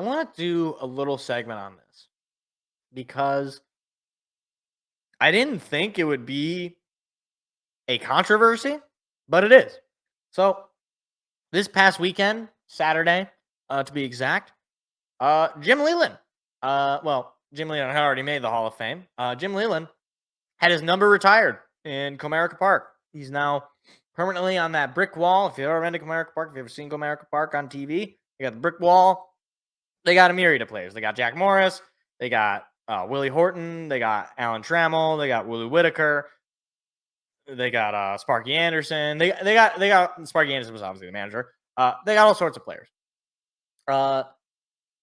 I want to do a little segment on this because I didn't think it would be a controversy, but it is. So, this past weekend, Saturday, to be exact, Jim Leyland, Jim Leyland had already made the Hall of Fame. Jim Leyland had his number retired in Comerica Park. He's now permanently on that brick wall. If you've ever been to Comerica Park, if you've ever seen Comerica Park on TV, you got the brick wall. They got a myriad of players. They got Jack Morris. They got Willie Horton. They got Alan Trammell. They got Willie Whitaker. They got Sparky Anderson. They got Sparky Anderson was obviously the manager. They got all sorts of players.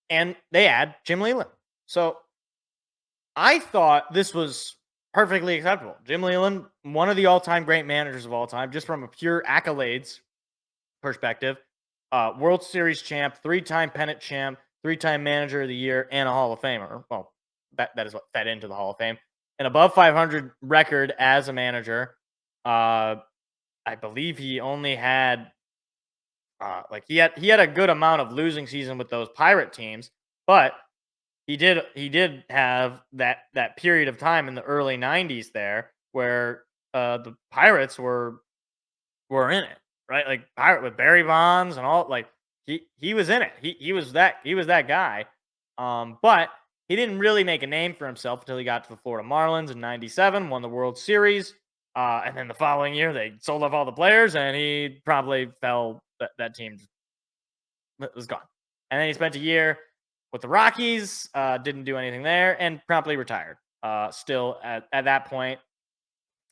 And they add Jim Leyland. So I thought this was perfectly acceptable. Jim Leyland, one of the all-time great managers of all time, just from a pure accolades perspective. World Series champ, 3-time pennant champ, 3-time manager of the year, and a Hall of Famer. Well, that is what fed into the Hall of Fame. An above 500 record as a manager. I believe he only had he had a good amount of losing season with those Pirate teams, but he did have that period of time in the early 90s there where the Pirates were in it, right? Like Pirate with Barry Bonds and all, like he was in it. He was that guy. But he didn't really make a name for himself until he got to the Florida Marlins in '97, won the World Series. And then the following year, they sold off all the players, and he probably fell. That team was gone. And then he spent a year with the Rockies, didn't do anything there, and promptly retired. Still at that point,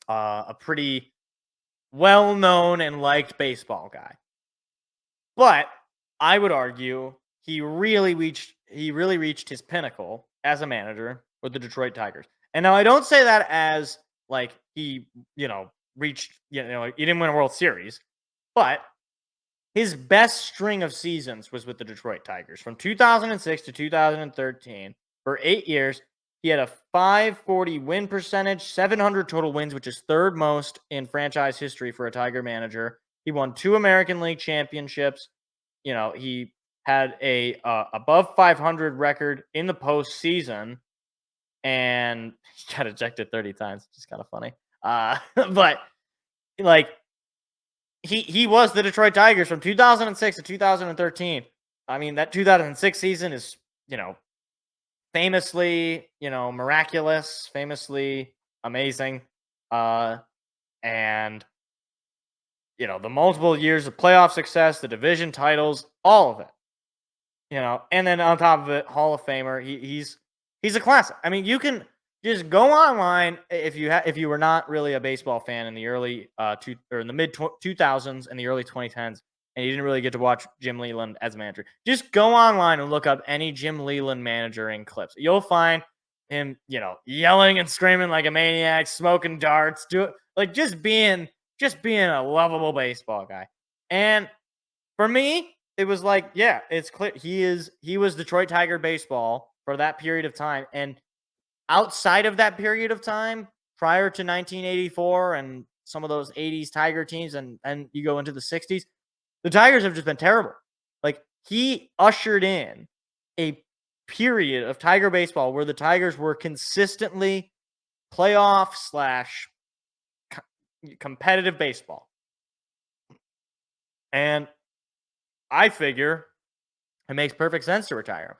a pretty well-known and liked baseball guy. But I would argue he really reached his pinnacle as a manager with the Detroit Tigers. And now I don't say that as like he, reached, he didn't win a World Series, but his best string of seasons was with the Detroit Tigers from 2006 to 2013. For 8 years, he had a 540 win percentage, 700 total wins, which is third most in franchise history for a Tiger manager. He won 2 American League championships. He had a above 500 record in the postseason, and he got ejected 30 times, which is kind of funny. But like he was the Detroit Tigers from 2006 to 2013. I mean, that 2006 season is, famously, miraculous, famously amazing. And the multiple years of playoff success, the division titles, all of it. And then on top of it, Hall of Famer. He's a classic. I mean, you can just go online if you were not really a baseball fan in the early in the mid 2000s and the early 2010s, and you didn't really get to watch Jim Leyland as a manager. Just go online and look up any Jim Leyland manager in clips. You'll find him, yelling and screaming like a maniac, smoking darts, just being a lovable baseball guy. And for me, it was like, yeah, it's clear he was Detroit Tiger baseball for that period of time. And outside of that period of time, prior to 1984 and some of those 80s Tiger teams, and you go into the 60s, the Tigers have just been terrible. Like, he ushered in a period of Tiger baseball where the Tigers were consistently playoff / competitive baseball. And I figure it makes perfect sense to retire him.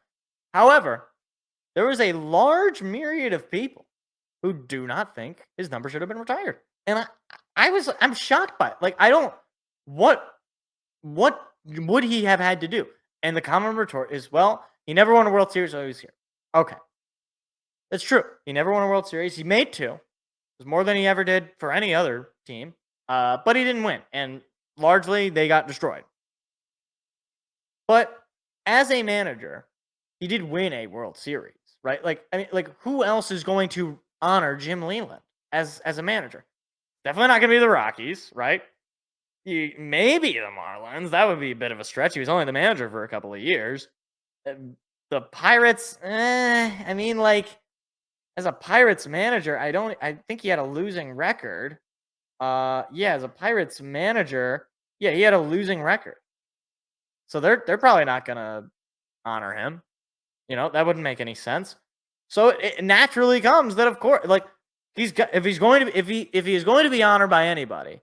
However, there was a large myriad of people who do not think his number should have been retired. And I'm shocked by it. Like, what would he have had to do? And the common retort is, well, he never won a World Series, so he was here. Okay. That's true. He never won a World Series. He made 2. It was more than he ever did for any other team. But he didn't win. And largely, they got destroyed. But as a manager, he did win a World Series, right? Who else is going to honor Jim Leyland as a manager? Definitely not going to be the Rockies, right? Maybe the Marlins. That would be a bit of a stretch. He was only the manager for a couple of years. The Pirates, as a Pirates manager, I think he had a losing record. As a Pirates manager, he had a losing record. So they're probably not going to honor him. That wouldn't make any sense. So it naturally comes that, of course, like if he's going to if he is going to be honored by anybody,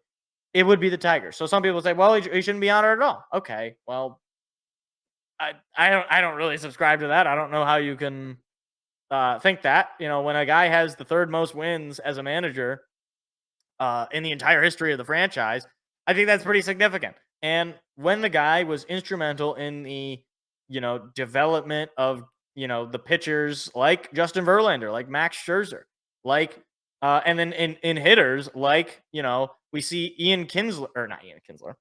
it would be the Tigers. So some people say, well, he shouldn't be honored at all. Okay, well, I don't really subscribe to that. I don't know how you can think that. When a guy has the third most wins as a manager in the entire history of the franchise, I think that's pretty significant. And when the guy was instrumental in the, development of, the pitchers like Justin Verlander, like Max Scherzer, like, and then in hitters, like, we see Ian Kinsler, or not Ian Kinsler.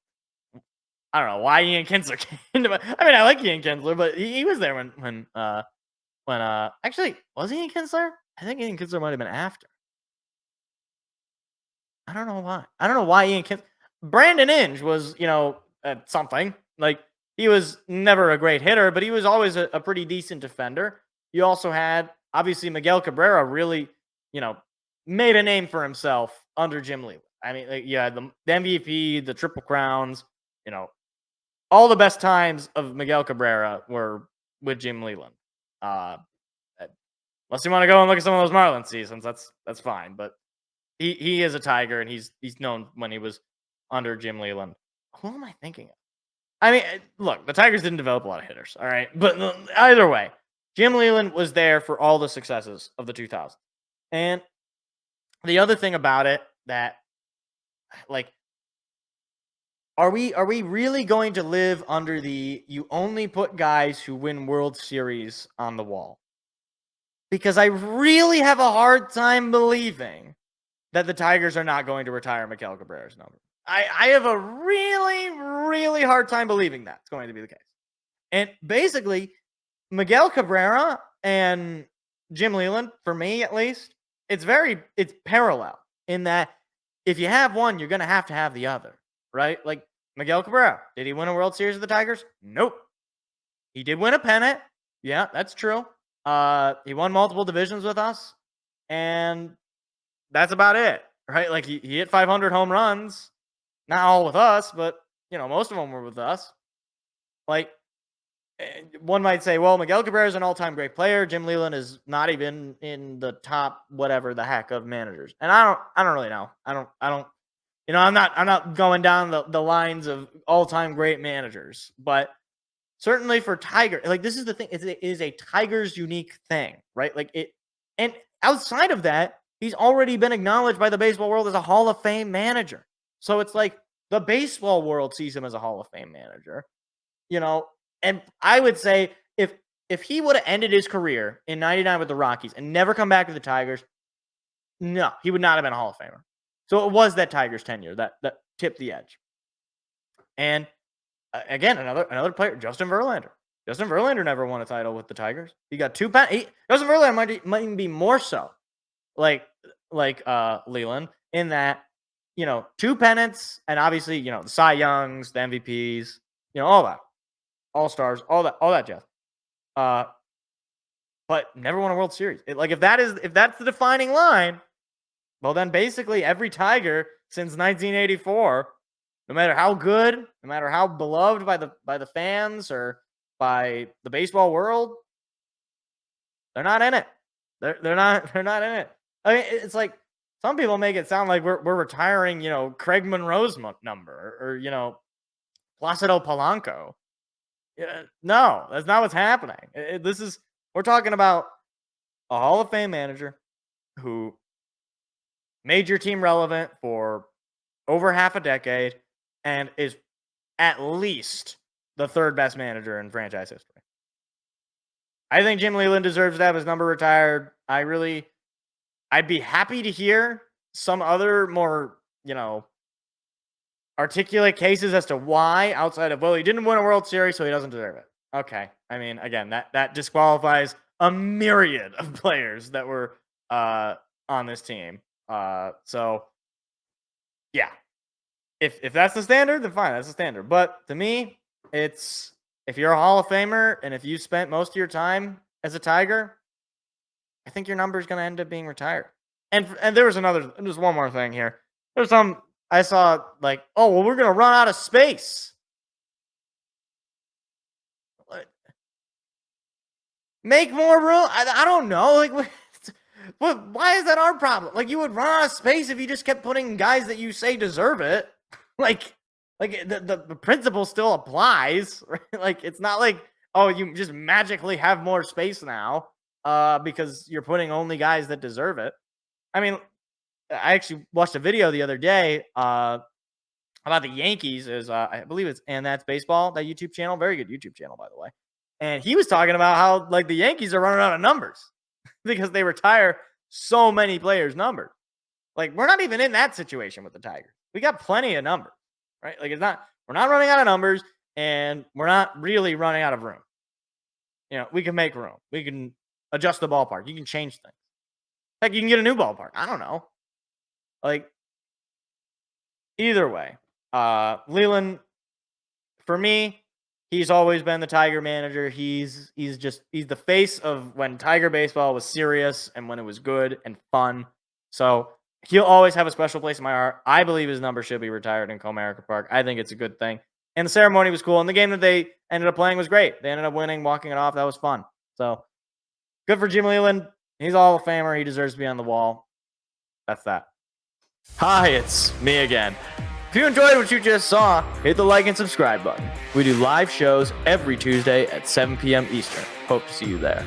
I don't know why Ian Kinsler came to my, I mean, I like Ian Kinsler, but he was there when actually, was Ian Kinsler? I think Ian Kinsler might have been after. I don't know why. I don't know why Brandon Inge was, something. Like, he was never a great hitter, but he was always a pretty decent defender. You also had, obviously, Miguel Cabrera really, made a name for himself under Jim Leyland. I mean, like, you had the MVP, the Triple Crowns, all the best times of Miguel Cabrera were with Jim Leyland. Uh, Unless you want to go and look at some of those Marlins seasons, that's fine. But he is a Tiger, and he's known when he was under Jim Leyland. Who am I thinking of? I mean, look, the Tigers didn't develop a lot of hitters, all right? But either way, Jim Leyland was there for all the successes of the 2000s. And the other thing about it that, like, are we really going to live under the you only put guys who win World Series on the wall? Because I really have a hard time believing that the Tigers are not going to retire Miguel Cabrera's number. I have a really, really hard time believing that's going to be the case. And basically, Miguel Cabrera and Jim Leyland, for me at least, it's parallel in that if you have one, you're going to have the other, right? Like Miguel Cabrera, did he win a World Series with the Tigers? Nope. He did win a pennant. Yeah, that's true. He won multiple divisions with us, and that's about it, right? Like he hit 500 home runs, not all with us, but most of them were with us. Like, one might say, well, Miguel Cabrera is an all-time great player. Jim Leyland is not even in the top whatever the heck of managers, and I don't really know. I don't. I'm not going down the lines of all-time great managers, but certainly for Tiger, like this is the thing. It is a Tigers unique thing, right? Like it, and outside of that, he's already been acknowledged by the baseball world as a Hall of Fame manager. So it's like the baseball world sees him as a Hall of Fame manager, And I would say if he would have ended his career in '99 with the Rockies and never come back to the Tigers, no, he would not have been a Hall of Famer. So it was that Tigers tenure that tipped the edge. And again, another player, Justin Verlander. Justin Verlander never won a title with the Tigers. He got two Justin Verlander might even be more so like Leyland in that, two pennants, and obviously, the Cy Youngs, the MVPs, all that. All-Stars, all that jazz. But never won a World Series. If that's the defining line, well, then basically every Tiger since 1984, no matter how good, no matter how beloved by the fans or by the baseball world, they're not in it. They're not in it. I mean, it's like some people make it sound like we're retiring, Craig Monroe's number or Placido Polanco. No, that's not what's happening. We're talking about a Hall of Fame manager who made your team relevant for over half a decade and is at least the third best manager in franchise history. I think Jim Leyland deserves to have his number retired. I'd be happy to hear some other more, articulate cases as to why, outside of, well, he didn't win a World Series, so he doesn't deserve it. Okay. I mean, again, that disqualifies a myriad of players that were on this team. So yeah. If that's the standard, then fine, that's the standard. But to me, it's if you're a Hall of Famer and if you spent most of your time as a Tiger, I think your number is going to end up being retired. And there was just one more thing here. There's some I saw like, oh, well, we're going to run out of space. Make more room. I don't know. Like, why is that our problem? Like, you would run out of space if you just kept putting guys that you say deserve it. Like the principle still applies, right? Like, it's not like, oh, you just magically have more space now because you're putting only guys that deserve it. I mean, I actually watched a video the other day about the Yankees. I believe it's And That's Baseball, that YouTube channel. Very good YouTube channel, by the way. And he was talking about how, like, the Yankees are running out of numbers because they retire so many players' numbers. Like, we're not even in that situation with the Tigers. We got plenty of numbers, right? Like, we're not running out of numbers, and we're not really running out of room. You know, we can make room. We can adjust the ballpark. You can change things. Heck, you can get a new ballpark. I don't know. Like, either way, Leyland, for me, he's always been the Tiger manager. He's the face of when Tiger baseball was serious and when it was good and fun. So he'll always have a special place in my heart. I believe his number should be retired in Comerica Park. I think it's a good thing. And the ceremony was cool. And the game that they ended up playing was great. They ended up winning, walking it off. That was fun. So good for Jim Leyland. He's a Hall of Famer. He deserves to be on the wall. That's that. Hi, it's me again. If you enjoyed what you just saw, hit the like and subscribe button. We do live shows every Tuesday at 7 p.m. Eastern. Hope to see you there.